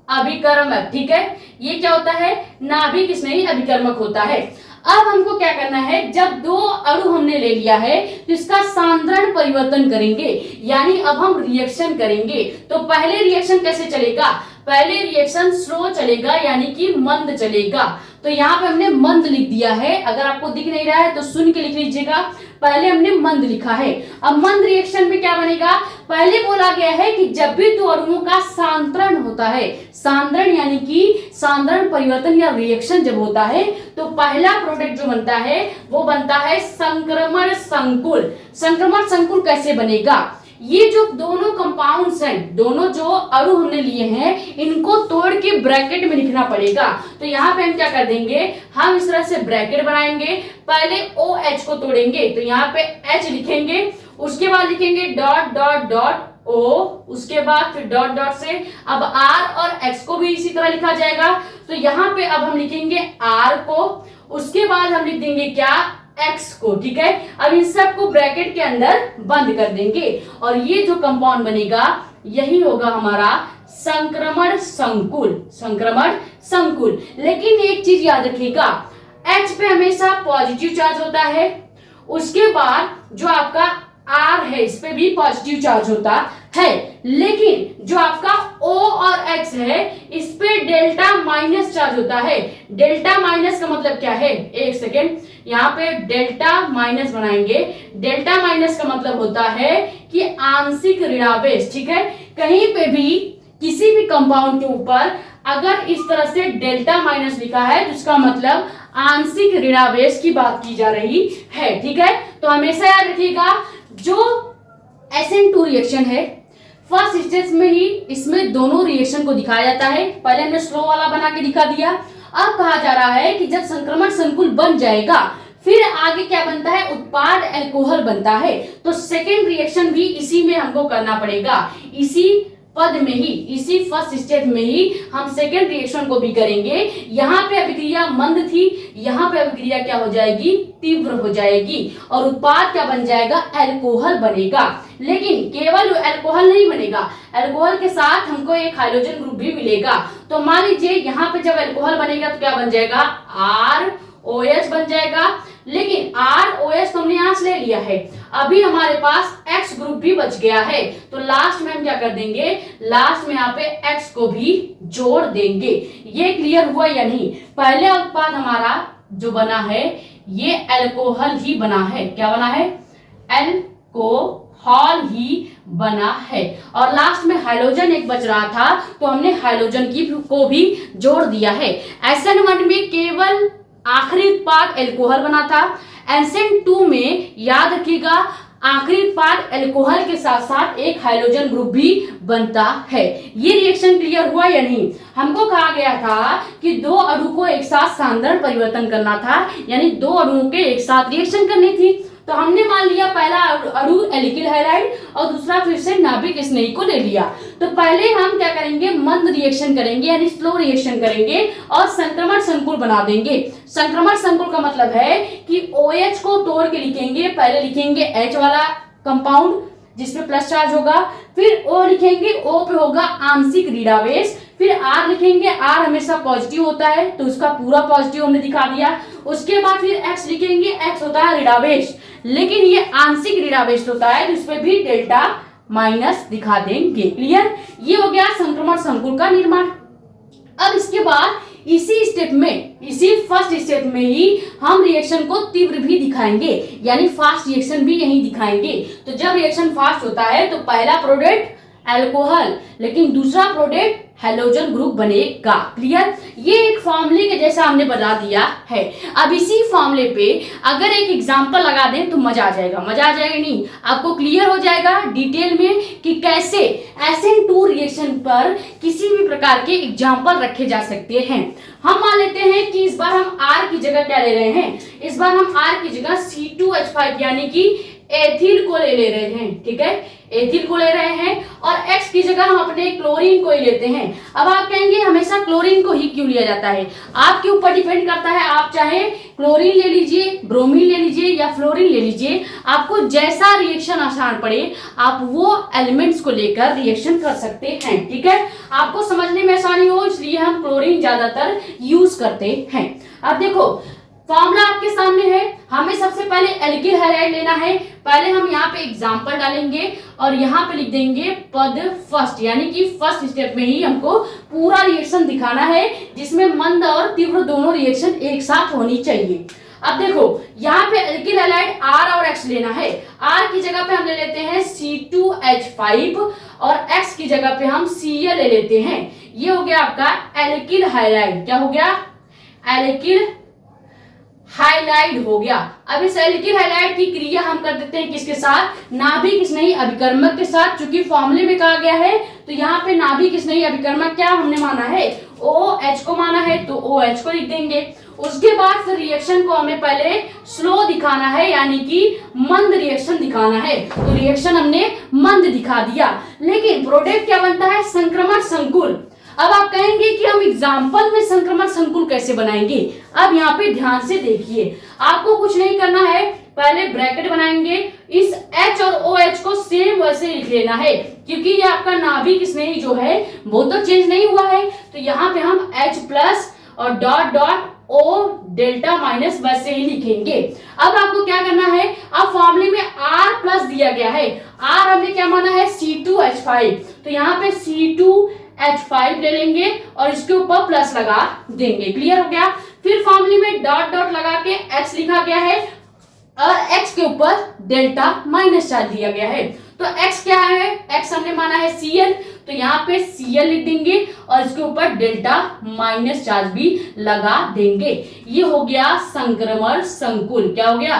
अभिकर्मक, ठीक है। ये क्या होता है, नाभिक स्नेही अभिकर्मक होता है। अब हमको क्या करना है, जब दो अणु हमने ले लिया है तो इसका सांद्रण परिवर्तन करेंगे, यानी अब हम रिएक्शन करेंगे। तो पहले रिएक्शन कैसे चलेगा, पहले रिएक्शन स्लो चलेगा, यानी कि मंद चलेगा। तो यहाँ पे हमने मंद लिख दिया है, अगर आपको दिख नहीं रहा है तो सुन के लिख लीजिएगा। पहले हमने मंद लिखा है। अब मंद रिएक्शन में क्या बनेगा, पहले बोला गया है कि जब भी दो अणुओं का सांद्रण होता है, सांद्रण यानी कि सांद्रण परिवर्तन या रिएक्शन जब होता है, तो पहला प्रोडक्ट जो बनता है वो बनता है संक्रमण संकुल। संक्रमण संकुल कैसे बनेगा, ये जो दोनों कंपाउंड्स हैं, दोनों जो अणु हमने लिए हैं, इनको तोड़ के ब्रैकेट में लिखना पड़ेगा। तो यहाँ पे हम क्या कर देंगे, हम इस तरह से ब्रैकेट बनाएंगे। पहले OH को तोड़ेंगे, तो यहाँ पे H लिखेंगे, उसके बाद लिखेंगे डॉट डॉट डॉट O, उसके बाद फिर डॉट डॉट से अब R और X को भी इसी तरह लिखा जाएगा। तो यहाँ पे अब हम लिखेंगे R को, उसके बाद हम लिख देंगे क्या, X को, ठीक है। अब इन सब को ब्रैकेट के अंदर बंद कर देंगे और ये जो कंपाउंड बनेगा यही होगा हमारा संक्रमण संकुल, संक्रमण संकुल। लेकिन एक चीज याद रखिएगा, H पे हमेशा पॉजिटिव चार्ज होता है, उसके बाद जो आपका R है इस पे भी पॉजिटिव चार्ज होता है, लेकिन जो आपका O और X है इस पे डेल्टा माइनस चार्ज होता है। डेल्टा माइनस का मतलब क्या है, एक सेकेंड, यहाँ पे डेल्टा माइनस बनाएंगे। डेल्टा माइनस का मतलब होता है कि आंशिक ऋणावेश, ठीक है। कहीं पे भी किसी भी कंपाउंड के ऊपर अगर इस तरह से डेल्टा माइनस लिखा है तो इसका मतलब आंशिक ऋणावेश की बात की जा रही है, ठीक है। तो हमेशा याद रखिएगा, जो SN2 रिएक्शन है फर्स्ट स्टेज में ही इसमें दोनों रिएक्शन को दिखाया जाता है। पहले हमने स्लो वाला बना के दिखा दिया। अब कहा जा रहा है कि जब संक्रमण संकुल बन जाएगा फिर आगे क्या बनता है, उत्पाद अल्कोहल बनता है। तो सेकेंड रिएक्शन भी इसी में हमको करना पड़ेगा, इसी पद में ही, इसी फर्स्ट स्टेज में ही हम सेकेंड रिएक्शन को भी करेंगे। यहाँ पे अभिक्रिया मंद थी, यहाँ पे अभिक्रिया क्या हो जाएगी, तीव्र हो जाएगी और उत्पाद क्या बन जाएगा, अल्कोहल बनेगा। लेकिन केवल अल्कोहल नहीं बनेगा, अल्कोहल के साथ हमको एक हाइड्रोजन ग्रुप भी मिलेगा। तो मान लीजिए यहाँ पे जब अल्कोहल बनेगा तो क्या बन जाएगा, ROH बन जाएगा। लेकिन ROH तो हमने यहां से ले लिया है, अभी हमारे पास X ग्रुप भी बच गया है। तो लास्ट में हम क्या कर देंगे, लास्ट में यहाँ पे X को भी जोड़ देंगे। ये क्लियर हुआ या नहीं, पहले उत्पाद हमारा जो बना है ये अल्कोहल ही बना है। क्या बना है, अल्कोहल ही बना है। और लास्ट में हाइड्रोजन एक बच रहा था तो हमने हाइड्रोजन की को भी जोड़ दिया है। SN1 में केवल आखिरी उत्पाद अल्कोहल बना था, SN2 में याद रखिएगा आखिरी उत्पाद अल्कोहल के साथ साथ एक हाइड्रोजन ग्रुप भी बनता है। ये रिएक्शन क्लियर हुआ या नहीं, हमको कहा गया था कि दो अणु को एक साथ सांद्रण परिवर्तन करना था, यानी दो अणुओं के एक साथ रिएक्शन करनी थी। तो हमने मान लिया पहला अणु एल्किल हैलाइड और दूसरा फिर से नाभिक स्नेही को ले लिया। तो पहले हम क्या करेंगे, मंद रिएक्शन करेंगे यानी स्लो रिएक्शन करेंगे और संक्रमण संकुल बना देंगे। संक्रमण संकुल का मतलब है कि OH को तोड़ के लिखेंगे, पहले लिखेंगे H वाला कंपाउंड जिसमें प्लस चार्ज होगा, फिर O लिखेंगे, O पे होगा आंशिक ऋणावेश, फिर R लिखेंगे, R हमेशा पॉजिटिव होता है तो उसका पूरा पॉजिटिव हमने दिखा दिया। उसके बाद फिर X लिखेंगे, X होता है ऋणावेश, लेकिन ये आंशिक ऋणावेश होता है तो इसमें भी डेल्टा माइनस दिखा देंगे। क्लियर, ये हो गया संक्रमण संकुल का निर्माण। अब इसके बाद इसी स्टेप में, इसी फर्स्ट स्टेप में ही हम रिएक्शन को तीव्र भी दिखाएंगे, यानी फास्ट रिएक्शन भी यही दिखाएंगे। तो जब रिएक्शन फास्ट होता है तो पहला प्रोडक्ट अल्कोहल, लेकिन दूसरा प्रोडक्ट हैलोजन ग्रुप बनेगा। क्लियर, ये एक फॉर्मूले के जैसा हमने बता दिया है। अब इसी फॉर्मूले पे अगर एक एग्जांपल लगा दें तो मजा आ जाएगा। मजा आ जाएगा नहीं, आपको क्लियर हो जाएगा डिटेल में कि कैसे SN2 रिएक्शन पर किसी भी प्रकार के एग्जांपल रखे जा सकते हैं। हम मान लेते हैं कि इस बार हम R की जगह क्या ले रहे हैं, इस बार हम R की जगह C2H5 यानी कि एथिल को ले रहे हैं। ठीक है, एथिल को ले रहे हैं और X की जगह हम अपने क्लोरीन को ही लेते हैं। अब आप कहेंगे हमेशा क्लोरीन को ही क्यों लिया जाता है? आपके ऊपर डिपेंड करता है, आप चाहे क्लोरीन ले लीजिए, ब्रोमीन ले लीजिए या फ्लोरीन ले लीजिए, आपको जैसा रिएक्शन आसान पड़े आप वो एलिमेंट्स को लेकर रिएक्शन कर सकते हैं। ठीक है, आपको समझने में आसानी हो इसलिए हम क्लोरीन ज्यादातर यूज करते हैं। अब देखो फॉर्मूला आपके सामने है, हमें सबसे पहले एल्किल हैलाइड लेना है। पहले हम यहाँ पे एग्जांपल डालेंगे और यहाँ पे लिख देंगे पद फर्स्ट, यानी कि फर्स्ट स्टेप में ही हमको पूरा रिएक्शन दिखाना है जिसमें मंद और तीव्र दोनों रिएक्शन एक साथ होनी चाहिए। अब देखो यहाँ पे एल्किल हैलाइड R और X लेना है। R की जगह पे हम ले लेते हैं C2H5 और X की जगह पे हम Cl ले लेते हैं। ये हो गया आपका एल्किल हैलाइड। क्या हो गया? एल्किल हाइलाइड हो गया। अब इस एल्किल हाइलाइड की क्रिया हम कर देते हैं किसके साथ? नाभिक स्नेही अभिकर्मक के साथ। चूंकि फॉर्मूले में कहा गया है तो यहाँ पे नाभिक स्नेही अभिकर्मक क्या हमने माना है? OH को माना है तो OH को लिख देंगे। उसके बाद फिर रिएक्शन को हमें पहले स्लो दिखाना है, यानी कि मंद रिएक्शन दिखाना है। तो रिएक्शन हमने मंद दिखा दिया, लेकिन प्रोडक्ट क्या बनता है? संक्रमण संकुल। अब आप कहेंगे कि हम एग्जाम्पल में संक्रमण संकुल कैसे बनाएंगे? अब यहाँ पे ध्यान से देखिए, आपको कुछ नहीं करना है, पहले ब्रैकेट बनाएंगे, इस H और OH को सेम वैसे लिख लेना है क्योंकि ये आपका नाभिक स्नेही जो है वो तो चेंज नहीं हुआ है। तो यहाँ पे हम H प्लस और dot dot O delta minus वैसे ही लिखेंगे। अब आपको क्या करना है? अब फॉर्मूले में R प्लस दिया गया है, R हमने क्या माना है? C2H5, तो यहाँ पे C2H5 ले लेंगे और इसके ऊपर प्लस लगा देंगे। क्लियर हो गया? फिर फॉर्मूले में डॉट डॉट लगा के X लिखा गया है और X के ऊपर डेल्टा माइनस चार्ज दिया गया है। तो X क्या है? X हमने माना है Cl, तो यहाँ पे Cl लिख देंगे और इसके ऊपर डेल्टा माइनस चार्ज भी लगा देंगे। ये हो गया संक्रमण संकुल। क्या हो गया?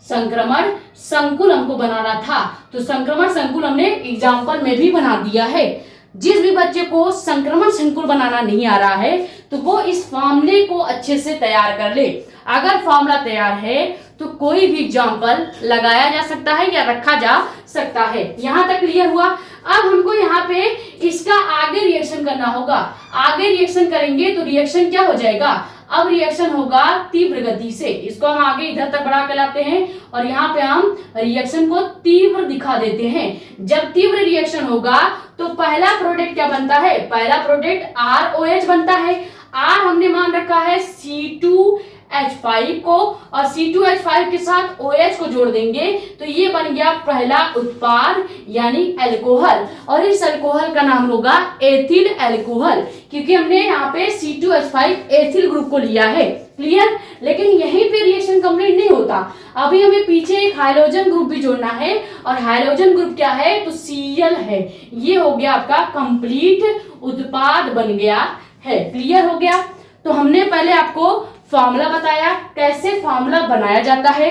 संक्रमण संकुल हमको बनाना था, तो संक्रमण संकुल हमने एग्जाम्पल में भी बना दिया है। जिस भी बच्चे को संक्रमण संकुल बनाना नहीं आ रहा है तो वो इस फॉर्मूले को अच्छे से तैयार कर ले। अगर फॉर्मूला तैयार है तो कोई भी एग्जाम्पल लगाया जा सकता है या रखा जा सकता है। यहाँ तक क्लियर हुआ? अब हमको यहाँ पे इसका आगे रिएक्शन करना होगा। आगे रिएक्शन करेंगे तो रिएक्शन क्या हो जाएगा? अब रिएक्शन होगा तीव्र गति से। इसको हम आगे इधर तक बढ़ा के लाते हैं और यहाँ पे हम रिएक्शन को तीव्र दिखा देते हैं। जब तीव्र रिएक्शन होगा तो पहला प्रोडक्ट क्या बनता है? पहला प्रोडक्ट ROH बनता है। R हमने मान रखा है C2H5 को और C2H5 के साथ OH को जोड़ देंगे तो ये बन गया पहला उत्पाद यानी अल्कोहल, और इस अल्कोहल का नाम होगा एथिल अल्कोहल क्योंकि हमने यहाँ पे C2H5 एथिल ग्रुप को लिया है। क्लियर? लेकिन यहीं पे रिएक्शन कंप्लीट नहीं होता, अभी हमें पीछे एक हाइड्रोजन ग्रुप भी जोड़ना है और हाइड्रोजन ग्रुप क्या है? तो Cl है। ये हो गया आपका कंप्लीट उत्पाद बन गया है। क्लियर हो गया? तो हमने पहले आपको फॉर्मूला बताया कैसे फॉर्मूला बनाया जाता है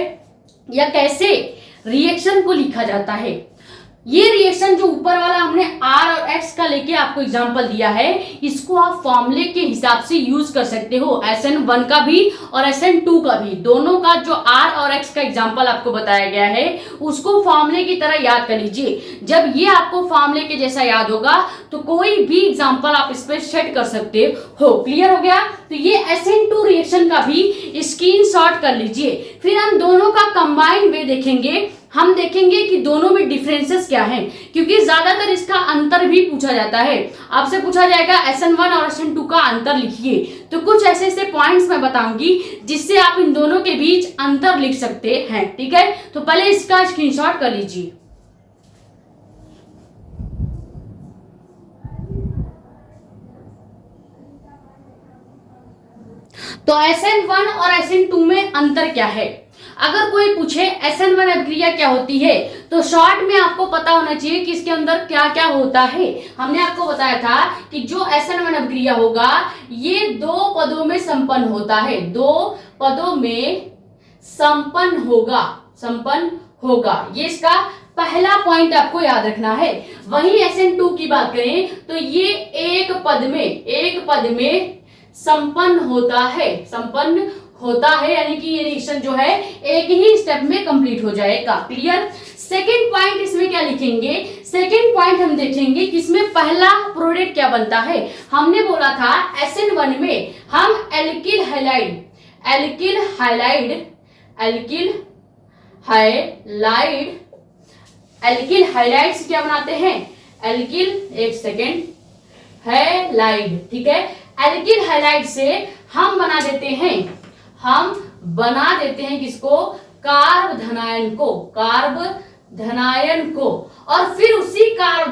या कैसे रिएक्शन को लिखा जाता है। ये रिएक्शन जो ऊपर वाला हमने R और X का लेके आपको एग्जांपल दिया है, इसको आप फॉर्मूले के हिसाब से यूज कर सकते हो। SN1 का भी और SN2 का भी, दोनों का जो R और X का एग्जांपल आपको बताया गया है उसको फॉर्मूले की तरह याद कर लीजिए। जब ये आपको फॉर्मूले के जैसा याद होगा तो कोई भी एग्जांपल आप इस पे सेट कर सकते हो। क्लियर हो गया? तो ये SN2 रिएक्शन का भी स्क्रीनशॉट कर लीजिए। फिर हम दोनों का कंबाइंड वे देखेंगे, हम देखेंगे कि दोनों में डिफरेंसेस क्या हैं, क्योंकि ज्यादातर इसका अंतर भी पूछा जाता है। आपसे पूछा जाएगा SN1 और SN2 का अंतर लिखिए, तो कुछ ऐसे ऐसे पॉइंट्स मैं बताऊंगी जिससे आप इन दोनों के बीच अंतर लिख सकते हैं। ठीक है, तो पहले इसका स्क्रीनशॉट कर लीजिए। तो SN1 और SN2 में अंतर क्या है? अगर कोई पूछे SN1 अभिक्रिया क्या होती है तो शॉर्ट में आपको पता होना चाहिए कि इसके अंदर क्या क्या होता है। हमने आपको बताया था कि जो SN1 अभिक्रिया होगा ये दो पदों में संपन्न होता है, दो पदों में संपन्न होगा। ये इसका पहला पॉइंट आपको याद रखना है। वहीं SN2 की बात करें तो ये एक पद में संपन्न होता है, यानी कि ये रिएक्शन जो है एक ही स्टेप में कंप्लीट हो जाएगा। क्लियर? सेकेंड पॉइंट इसमें क्या लिखेंगे, सेकेंड पॉइंट हम देखेंगे कि इसमें पहला प्रोडक्ट क्या बनता है। हमने बोला था SN1 में हम एल्किल हाइलाइड से क्या बनाते हैं, एक सेकेंड हैलाइड, ठीक है। एल्किल हाइलाइड से हम बना देते हैं किसको, कार्ब धनायन को, और फिर उसी कार्ब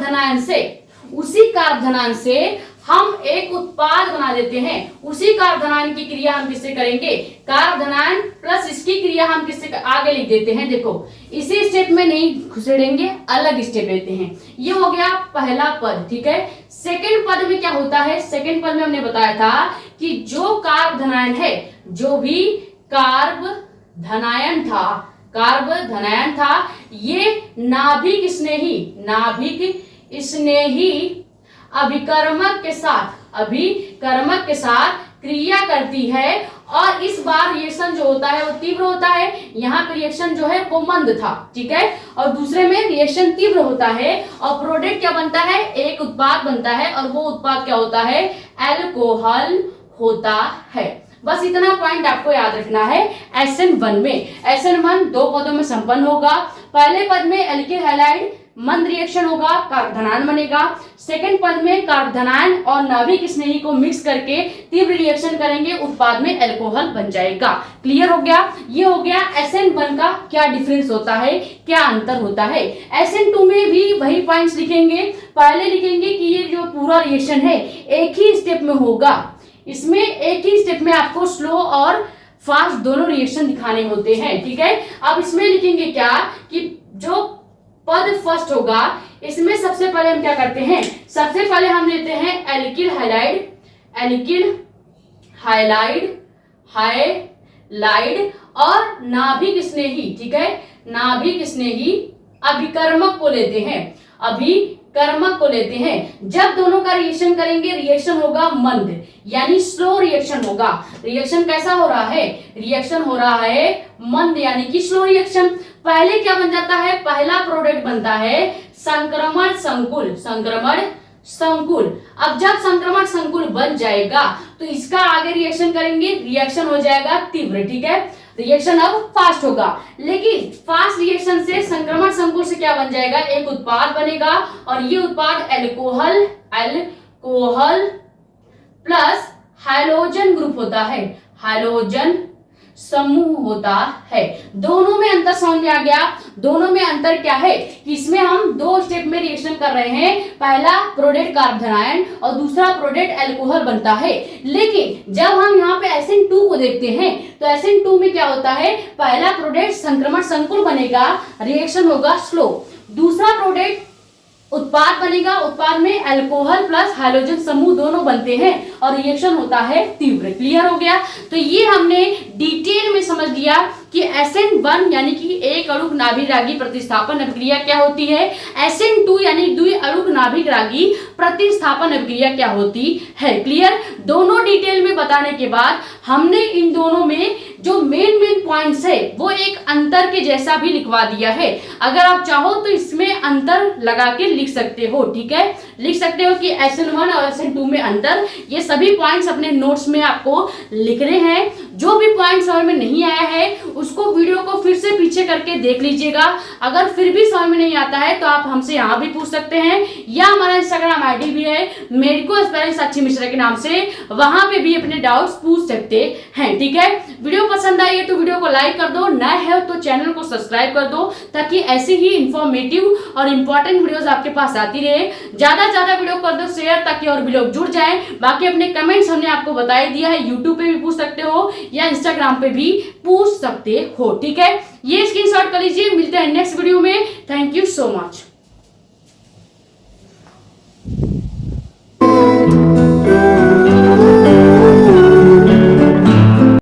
धनायन से हम एक उत्पाद बना देते हैं। उसी कार्ब धनायन की क्रिया हम किससे करेंगे, कार्ब धनायन प्लस इसकी क्रिया हम किससे आगे लिख देते हैं। देखो इसी स्टेप में नहीं घुसेड़ेंगे, अलग स्टेप लेते हैं। ये हो गया पहला पद, ठीक है। सेकंड पद में क्या होता है, सेकंड पद में हमने बताया था कि जो कार्ब धनायन है, जो भी कार्ब धनायन था, ये नाभिक स्नेही अभिकर्मक के साथ क्रिया करती है, और इस बार रिएक्शन जो होता है वो तीव्र होता है। यहाँ पे रिएक्शन जो है वो मंद था, ठीक है, और दूसरे में रिएक्शन तीव्र होता है, और प्रोडक्ट क्या बनता है, एक उत्पाद बनता है, और वो उत्पाद क्या होता है, अल्कोहल होता है। बस इतना पॉइंट आपको याद रखना है। SN1 में, SN1 दो पदों में संपन्न होगा। पहले पद में एल्किल हैलाइड मंद रिएक्शन होगा, कार्बोधनायन बनेगा। सेकंड पद में कार्बोधनायन और नाभिक स्नेही को मिक्स करके तीव्र रिएक्शन करेंगे, उत्पाद में अल्कोहल बन जाएगा। क्लियर हो गया। ये हो गया SN1 का क्या डिफरेंस होता है, क्या अंतर होता है। SN2 में भी वही पॉइंट्स लिखेंगे। पहले लिखेंगे कि ये जो पूरा रिएक्शन है एक ही स्टेप में होगा, इसमें एक ही स्टेप में आपको स्लो और फास्ट दोनों रिएक्शन दिखाने होते हैं, ठीक है। अब इसमें लिखेंगे क्या कि जो पद फर्स्ट होगा, इसमें सबसे पहले हम क्या करते हैं, सबसे पहले हम लेते हैं एल्किल हाइलाइड और नाभिक स्नेही, ठीक है, नाभिक स्नेही अभिकर्मक को लेते हैं। जब दोनों का रिएक्शन करेंगे, रिएक्शन होगा मंद, यानी स्लो रिएक्शन होगा। रिएक्शन कैसा हो रहा है, रिएक्शन हो रहा है मंद, यानी कि स्लो रिएक्शन। पहले क्या बन जाता है, पहला प्रोडक्ट बनता है संक्रमण संकुल। अब जब संक्रमण संकुल बन जाएगा तो इसका आगे रिएक्शन करेंगे, रिएक्शन हो जाएगा तीव्र, ठीक है। रिएक्शन अब फास्ट होगा, लेकिन फास्ट रिएक्शन से संक्रमण संकुल से क्या बन जाएगा, एक उत्पाद बनेगा, और ये उत्पाद अल्कोहल प्लस हाइड्रोजन ग्रुप होता है, हाइड्रोजन समूह होता है। दोनों में अंतर समझ में आ गया। दोनों में अंतर क्या है कि इसमें हम दो स्टेप में रिएक्शन कर रहे हैं, पहला प्रोडक्ट कार्बोधनायन और दूसरा प्रोडक्ट अल्कोहल बनता है। लेकिन जब हम यहाँ पे SN2 को देखते हैं तो SN2 में क्या होता है, पहला प्रोडक्ट संक्रमण संकुल बनेगा, रिएक्शन होगा स्लो, दूसरा प्रोडक्ट उत्पाद बनेगा, उत्पाद में अल्कोहल प्लस हाइड्रोजन समूह दोनों बनते हैं और रिएक्शन होता है तीव्र। क्लियर हो गया। तो ये हमने डिटेल में समझ लिया कि SN1 यानी कि एक अणुक नाभिक रागी प्रतिस्थापन अभिक्रिया क्या होती है, SN2 यानी द्वि अणुक नाभिक रागी प्रतिस्थापन अभिक्रिया क्या होती है। क्लियर। दोनों डिटेल में बताने के बाद हमने इन दोनों में जो मेन पॉइंट्स है वो एक अंतर के जैसा भी लिखवा दिया है। अगर आप चाहो तो इसमें अंतर लगा के लिख सकते हो, ठीक है, लिख सकते हो कि SN1 और SN2 में अंतर। ये सभी पॉइंट्स अपने नोट्स में आपको लिखने हैं। जो भी पॉइंट समझ में नहीं आया है उसको वीडियो को फिर से पीछे करके देख लीजिएगा। अगर फिर भी समझ में नहीं आता है तो आप हमसे यहाँ भी पूछ सकते हैं, या हमारा इंस्टाग्राम आईडी भी है मेडिको एस्पायरेंट साक्षी मिश्रा के नाम से, वहां पे भी अपने डाउट्स पूछ सकते हैं, ठीक है। वीडियो पसंद आई है तो वीडियो को लाइक कर दो, नए है तो चैनल को सब्सक्राइब कर दो, ताकि ऐसी ही इंफॉर्मेटिव और इंपॉर्टेंट वीडियोस आपके पास आती रहे। ज्यादा से ज्यादा वीडियो कर दो शेयर, ताकि और भी लोग जुड़ जाएं। बाकी अपने कमेंट्स हमने आपको बता दिया है, यूट्यूब पे भी पूछ सकते हो या इंस्टाग्राम पे भी पूछ सकते हो, ठीक है। ये स्क्रीनशॉट कर लीजिए। मिलते हैं नेक्स्ट वीडियो में। Thank you so much.